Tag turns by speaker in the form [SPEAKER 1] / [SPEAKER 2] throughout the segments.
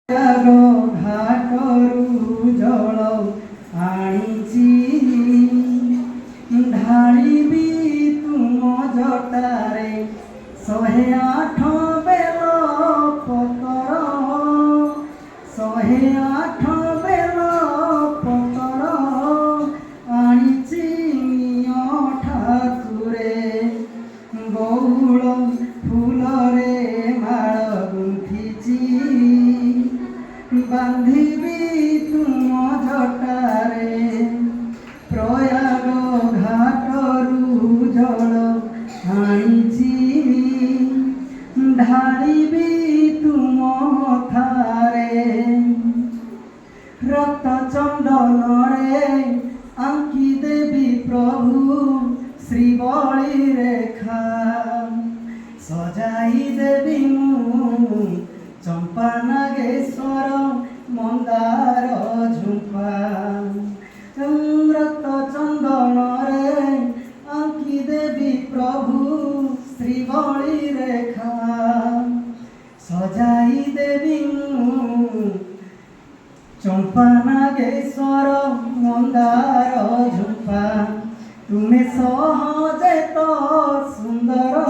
[SPEAKER 1] ଘାଟରୁ ଜଳ ଆଣିଛି ଢାଳିବି ତୁମ ଜଟାରେ 108 ବେଲ ପତର 108 ବେଲ ପତର ଆଣିଛି ନିଅ ଠାକୁରେ ବଉଳ ଫୁଲରେ ମାଳ ଗୁନ୍ଥିଛି ବାନ୍ଧିବି ତୁମ ଜଟାରେ ପ୍ରୟାଗ ଘାଟରୁ ଜଳ ଆଣିଛି ଢାଳିବି ତୁମ ମଥାରେ ରକ୍ତ ଚନ୍ଦନରେ ଆଙ୍କି ଦେବି ପ୍ରଭୁ ଶ୍ରୀବଳି ରେଖା ସଜାଇ ଦେବି ମୁଁ ଚମ୍ପା ନାଗେଶ୍ୱର ମନ୍ଦାର ଝୁମ୍ପା ରକ୍ତ ଚନ୍ଦନରେ ଆଙ୍କି ଦେବି ପ୍ରଭୁ ଶ୍ରୀବଳି ରେଖା ସଜାଇ ଦେବି ମୁଁ ଚମ୍ପା ନାଗେଶ୍ୱର ମନ୍ଦାର ଝୁମ୍ପା ତୁମେ ସହଜେ ତ ସୁନ୍ଦର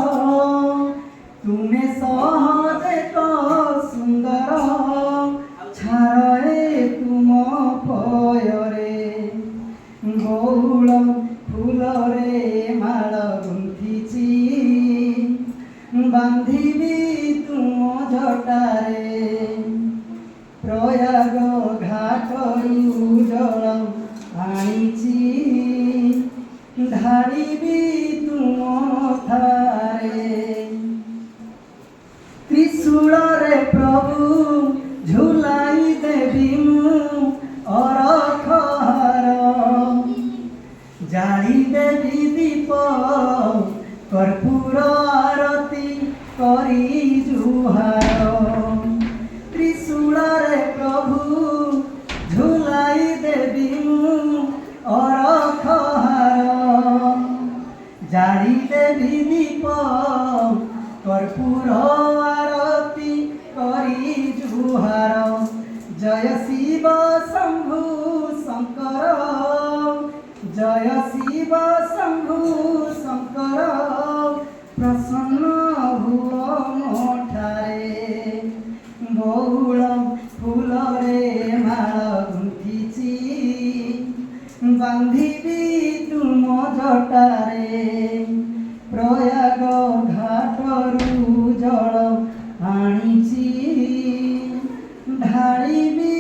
[SPEAKER 1] ତୁମେ ସହଜେ ତ ସୁନ୍ଦର ଛାଏ ତୁମ ପୟରେ ବଉଳ ଫୁଲରେ ମାଳ ଗୁନ୍ଥିଛି ବାନ୍ଧିବି ତୁମ ଜଟାରେ ପ୍ରୟାଗ ଘାଟରୁ ଜଳ ଆଣିଛି ଢାଳିବି ତୁମ ମଥାରେ ତ୍ରିଶୂଳରେ ପ୍ରଭୁ ଝୁଲାଇ ଦେବି ମୁଁ ଅରଖହାର ଜାଳି ଦେବି ଦୀପ କର୍ପୂର ଆରତି କରି ଜୁହାର ତ୍ରିଶୂଳରେ ପ୍ରଭୁ ଝୁଲାଇ ଦେବି ମୁଁ ଅରଖହାର ଜାଳି ଦେବି ଦୀପ କର୍ପୂର ଆରତି କରି ଜୁହାର ଜୟ ଶିବ ଶମ୍ଭୁ ଶଙ୍କର ଜୟ ଶିବ ଶମ୍ଭୁ ଶଙ୍କର ପ୍ରସନ୍ନ ହୁଅ ମଠାରେ ବଉଳ ଫୁଲରେ ମାଳ ଗୁନ୍ଥିଛି ବାନ୍ଧିବି ତୁମ ଜଟାରେ ପ୍ରୟାଗ ଘାଟରୁ ଜଳ ଆଣିଛି ଢାଳିବି